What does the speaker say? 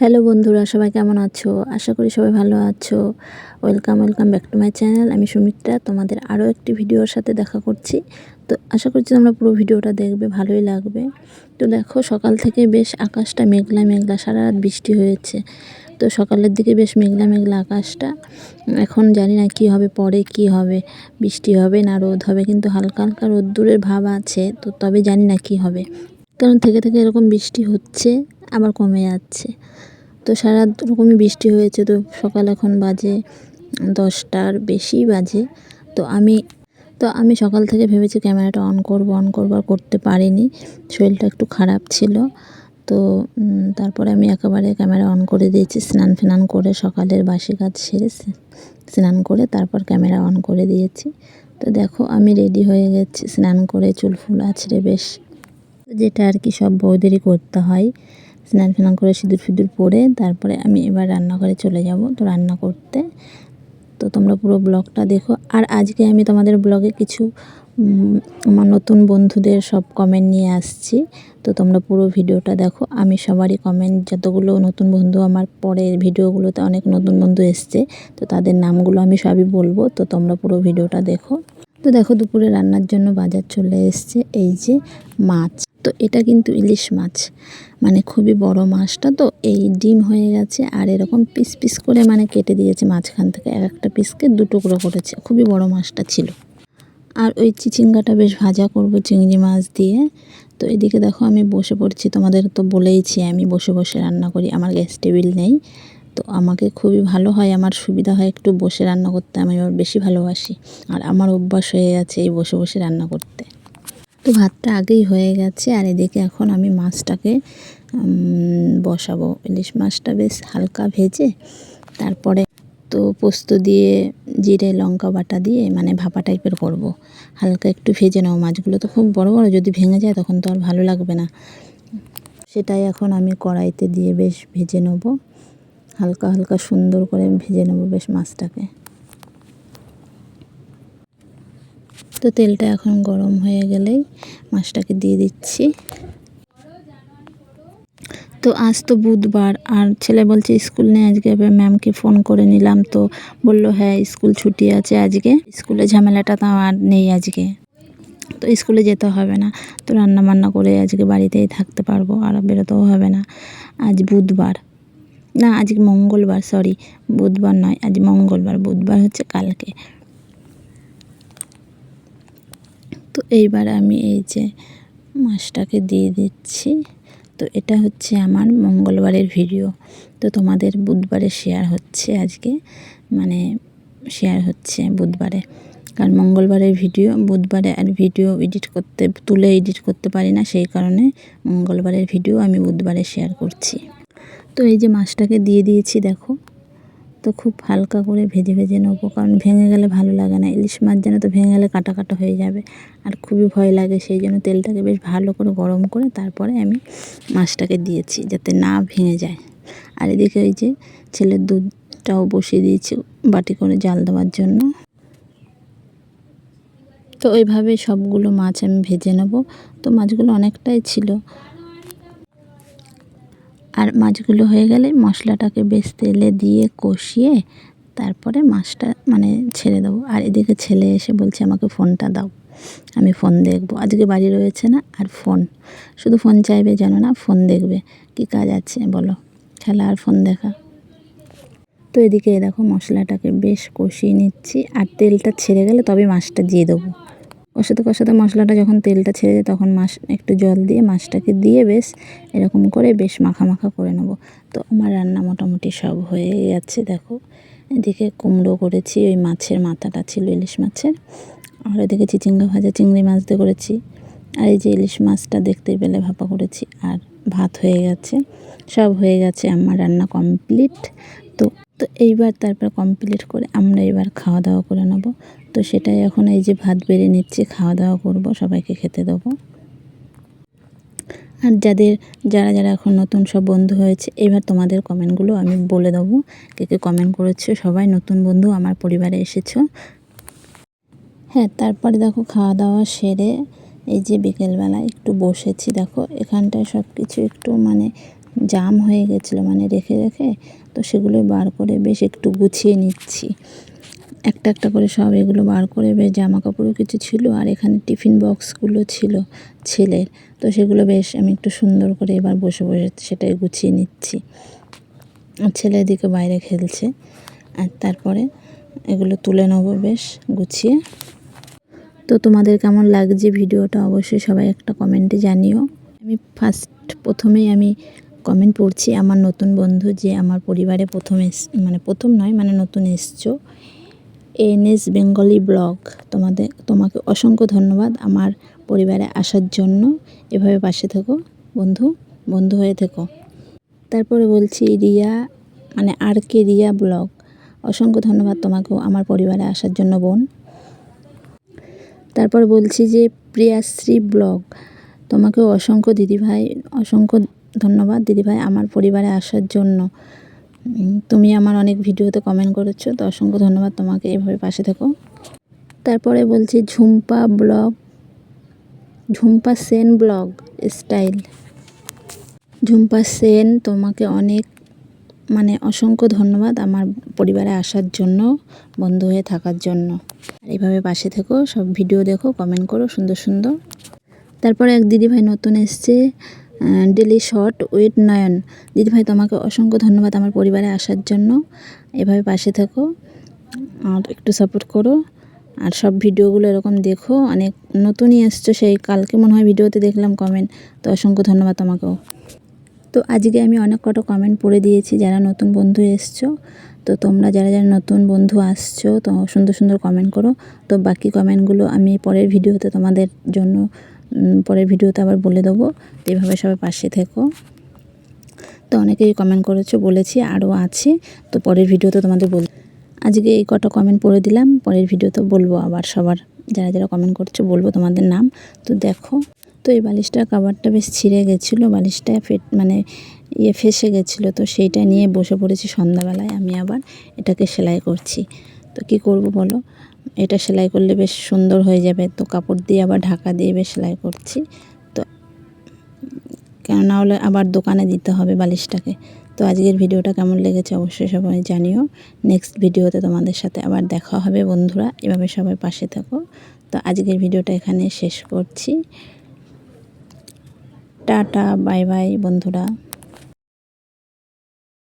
Hello বন্ধুরা, সবাই কেমন আছো? আশা করি সবাই ভালো আছো। Welcome back to my channel. আমি সুমিত্রা, তোমাদের আরও একটি ভিডিওর সাথে দেখা করছি। তো আশা করছি তোমরা পুরো ভিডিওটা দেখবে, ভালোই লাগবে। তো দেখো, সকাল থেকে বেশ আকাশটা মেঘলা মেঘলা, সারা রাত বৃষ্টি হয়েছে। তো সকালের দিকে বেশ মেঘলা মেঘলা আকাশটা। এখন জানি না কি হবে, পরে কি হবে, বৃষ্টি হবে না রোদ হবে, কিন্তু হালকা হালকা রোদ্দুরের ভাব আছে। তো তবে জানি না কি হবে, কারণ থেকে থেকে এরকম বৃষ্টি হচ্ছে আবার কমে যাচ্ছে। তো সারা রাত ওরকমই বৃষ্টি হয়েছে। তো সকাল এখন বাজে 10টার বেশি বাজে। তো আমি সকাল থেকে ভেবেছি ক্যামেরাটা অন করব আর করতে পারিনি, শরীরটা একটু খারাপ ছিল। তো তারপরে আমি একেবারে ক্যামেরা অন করে দিয়েছি। স্নান করে, সকালের বাসি কাজ সেরে স্নান করে তারপর ক্যামেরা অন করে দিয়েছি। তো দেখো, আমি রেডি হয়ে গেছি স্নান করে, চুল ফুল আছড়ে, বেশ যেটা আর কি সব বউদেরই করতে হয়। স্নান করে সিঁদুর পরে তারপরে আমি এবার রান্নাঘরে চলে যাব, তো রান্না করতে। তো তোমরা পুরো ব্লগটা দেখো। আর আজকে আমি তোমাদের ব্লগে কিছু আমার নতুন বন্ধুদের সব কমেন্ট নিয়ে আসছি। তো তোমরা পুরো ভিডিওটা দেখো। আমি সবারই কমেন্ট, যতগুলো নতুন বন্ধু আমার পরের ভিডিওগুলোতে অনেক নতুন বন্ধু এসছে, তো তাদের নামগুলো আমি সবই বলবো। তো তোমরা পুরো ভিডিওটা দেখো। তো দেখো, দুপুরে রান্নার জন্য বাজার চলে এসছে। এই যে মাছ, তো এটা কিন্তু ইলিশ মাছ, মানে খুবই বড় মাছটা। তো এই ডিম হয়ে গেছে, আর এরকম পিস পিস করে মানে কেটে দিয়েছে মাঝখান থেকে, এক একটা পিসকে 2 টুকরো করেছে। খুবই বড় মাছটা ছিল। আর ওই চিচিঙ্গাটা বেশ ভাজা করব চিংড়ি মাছ দিয়ে। তো এদিকে দেখো, আমি বসে পড়ছি। তোমাদের তো বলেইছি আমি বসে বসে রান্না করি, আমার গ্যাস টেবিল নেই। তো আমাকে খুবই ভালো হয়, আমার সুবিধা হয় একটু বসে রান্না করতে, আমি আবার বেশি ভালোবাসি। আর আমার অভ্যাস হয়ে গেছে এই বসে বসে রান্না করতে। তো ভাতটা আগেই হয়ে গেছে, আর এদিকে এখন আমি মাছটাকে বসাবো। ইলিশ মাছটা বেশ হালকা ভেজে তারপরে তো পোস্ত দিয়ে, জিরে লঙ্কা বাটা দিয়ে মানে ভাপা টাইপের করব। হালকা একটু ভেজে নাও মাছগুলো, তো খুব বড় বড়, যদি ভেঙে যায় তখন তো আর ভালো লাগবে না। সেটাই এখন আমি কড়াইতে দিয়ে বেশ ভেজে নেব, হালকা হালকা সুন্দর করে ভেজে নেব বেশ মাছটাকে। তো তেলটা এখন গরম হয়ে গেলেই মাছটাকে দিয়ে দিচ্ছি। তো আজ তো বুধবার, আর ছেলে বলছে স্কুল নেই আজকে। এবার ম্যামকে ফোন করে নিলাম, তো বললো হ্যাঁ স্কুল ছুটি আছে আজকে, স্কুলে ঝামেলাটা তো আর নেই আজকে, তো স্কুলে যেতে হবে না। তো রান্না বান্না করে আজকে বাড়িতেই থাকতে পারবো, আর বেরোতেও হবে না। আজ বুধবার, না আজকে মঙ্গলবার, সরি বুধবার নয়, আজ মঙ্গলবার, বুধবার হচ্ছে কালকে। তো এইবার আমি এই যে মাছটাকে দিয়ে দিচ্ছি। তো এটা হচ্ছে আমার মঙ্গলবারের ভিডিও, তো তোমাদের বুধবারে শেয়ার হচ্ছে আজকে, মানে শেয়ার হচ্ছে বুধবারে, কারণ মঙ্গলবারের ভিডিও বুধবারে আর ভিডিও এডিট করতে পারি না, সেই কারণে মঙ্গলবারের ভিডিও আমি বুধবারে শেয়ার করছি। তো এই যে মাছটাকে দিয়ে দিয়েছি দেখো। তো খুব হালকা করে ভেজে ভেজে নেবো, কারণ ভেঙে গেলে ভালো লাগে না। ইলিশ মাছ যেন তো ভেঙে গেলে কাটা কাটা হয়ে যাবে, আর খুবই ভয় লাগে। সেই জন্য তেলটাকে বেশ ভালো করে গরম করে তারপরে আমি মাছটাকে দিয়েছি, যাতে না ভেঙে যায়। আর এদিকে ওই যে ছেলের দুধটাও বসিয়ে দিয়েছি বাটি করে জাল দেওয়ার জন্য। তো ওইভাবে সবগুলো মাছ আমি ভেজে নেব। তো মাছগুলো অনেকটাই ছিল, আর মাছগুলো হয়ে গেলে মশলাটাকে বেশ তেলে দিয়ে কষিয়ে তারপরে মাছটা মানে ছেড়ে দেবো। আর এদিকে ছেলে এসে বলছে আমাকে ফোনটা দাও, আমি ফোন দেখব। আজকে বাড়ি রয়েছে না, আর ফোন, শুধু ফোন চাইবে যেন না, ফোন দেখবে। কি কাজ আছে বলো, খেলা আর ফোন দেখা। তো এদিকে দেখো মশলাটাকে বেশ কষিয়ে নিচ্ছি, আর তেলটা ছেড়ে গেলে তবে মাছটা দিয়ে দেবো। কষাতে কষাতে মশলাটা যখন তেলটা ছেড়ে যায়, তখন মাছ একটু জল দিয়ে মাছটাকে দিয়ে বেশ এরকম করে বেশ মাখা মাখা করে নেব। তো আমার রান্না মোটামুটি সব হয়ে যাচ্ছে দেখো। এদিকে কুমড়ো করেছি, ওই মাছের মাথাটা ছিল ইলিশ মাছের, আর এদিকে চিচিঙ্গা ভাজা চিংড়ি মাছ দিয়ে করেছি, আর এই যে ইলিশ মাছটা দেখতে পেলে ভাপা করেছি, আর ভাত হয়ে গেছে, সব হয়ে গেছে, আমার রান্না কমপ্লিট। তো তো এইবার তারপর কমপ্লিট করে আমরা এবার খাওয়া দাওয়া করে নেব। তো সেটাই এখন এই যে ভাত বেড়ে নিচ্ছি, খাওয়া দাওয়া করব, সবাইকে খেতে দেবো। আর যারা যারা এখন নতুন সব বন্ধু হয়েছে, এবার তোমাদের কমেন্টগুলো আমি বলে দেবো, কে কে কমেন্ট করেছো। সবাই নতুন বন্ধু আমার পরিবারে এসেছো। হ্যাঁ, তারপরে দেখো খাওয়া দাওয়া সেরে এই যে বিকেলবেলা একটু বসেছি। দেখো এখানটায় সব কিছু একটু মানে জাম হয়ে গেছিলো মানে রেখে রেখে, তো সেগুলো বার করে বেশ একটু গুছিয়ে নিচ্ছি। একটা একটা করে সব এগুলো বার করে বেশ জামা কাপড়ও কিছু ছিল, আর এখানে টিফিন বক্সগুলো ছিল ছেলের, তো সেগুলো বেশ আমি একটু সুন্দর করে এবার বসে বসে সেটাই গুছিয়ে নিচ্ছি। ছেলে এদিকে বাইরে খেলছে, আর তারপরে এগুলো তুলে নেবো বেশ গুছিয়ে। তো তোমাদের কেমন লাগছে ভিডিওটা অবশ্যই সবাই একটা কমেন্টে জানিও। আমি প্রথমেই আমি কমেন্ট পড়ছি আমার নতুন বন্ধু, যে আমার পরিবারে প্রথম নয় মানে নতুন এসছো, এনএস বেঙ্গলি ব্লগ। তোমাকে অসংখ্য ধন্যবাদ আমার পরিবারে আসার জন্য। এভাবে পাশে থেকো বন্ধু হয়ে থেকো। তারপরে বলছি রিয়া মানে রিয়া ব্লগ, অসংখ্য ধন্যবাদ তোমাকেও আমার পরিবারে আসার জন্য বোন। তারপর বলছি যে প্রিয়াশ্রী ব্লগ, তোমাকেও অসংখ্য ধন্যবাদ দিদিভাই আমার পরিবারে আসার জন্য। তুমি আমার অনেক ভিডিওতে কমেন্ট করেছো, তো অসংখ্য ধন্যবাদ তোমাকে, এভাবে পাশে থেকো। তারপরে বলছি ঝুম্পা সেন ব্লগ স্টাইল। ঝুম্পা সেন, তোমাকে অনেক অসংখ্য ধন্যবাদ আমার পরিবারে আসার জন্য, বন্ধু হয়ে থাকার জন্য। আর এইভাবে পাশে থেকো, সব ভিডিও দেখো, কমেন্ট করো সুন্দর সুন্দর। তারপরে এক দিদিভাই নতুন এসছে, ডেলি শর্ট উইথ নয়ন। দিদিভাই তোমাকে অসংখ্য ধন্যবাদ আমার পরিবারে আসার জন্য, এভাবে পাশে থেকো আর একটু সাপোর্ট করো। আর সব ভিডিওগুলো এরকম দেখো, অনেক নতুনই এসছো, সেই কালকে মনে হয় ভিডিওতে দেখলাম কমেন্ট, তো অসংখ্য ধন্যবাদ তোমাকেও। তো আজকে আমি অনেক কটা কমেন্ট পড়ে দিয়েছি যারা নতুন বন্ধু এসছো। তো তোমরা যারা যারা নতুন বন্ধু আসছো, তো সুন্দর সুন্দর কমেন্ট করো। তো বাকি কমেন্টগুলো আমি পরের ভিডিওতে তোমাদের জন্য পরের ভিডিওতে আবার বলে দেবো। তো এইভাবে সবাই পাশে থেকো। তো অনেকেই কমেন্ট করেছো, বলেছি আরও আছে, তো পরের ভিডিওতে তোমাদের আজকে এই কটা কমেন্ট পড়ে দিলাম, পরের ভিডিওতে বলবো আবার সবার যারা যারা কমেন্ট করছো বলবো তোমাদের নাম। তো দেখো, তো এই বালিশটার কভারটা বেশ ছিঁড়ে গেছিলো, বালিশটা ফেসে গেছিলো, তো সেইটা নিয়ে বসে পড়েছি সন্ধ্যাবেলায়। আমি আবার এটাকে সেলাই করছি। তো কি করব বলো, এটা সেলাই করলে বেশ সুন্দর হয়ে যাবে, তো কাপড় দিয়ে আবার ঢাকা দিয়ে বেশ সেলাই করছি। তো কেন না হলে আবার দোকানে দিতে হবে বালিশটাকে। তো আজকের ভিডিওটা কেমন লেগেছে অবশ্যই সবাই জানিও। নেক্সট ভিডিওতে তোমাদের সাথে আবার দেখা হবে বন্ধুরা, এভাবে সবাই পাশে থাকো। তো আজকের ভিডিওটা এখানে শেষ করছি। টাটা বাই বাই বন্ধুরা।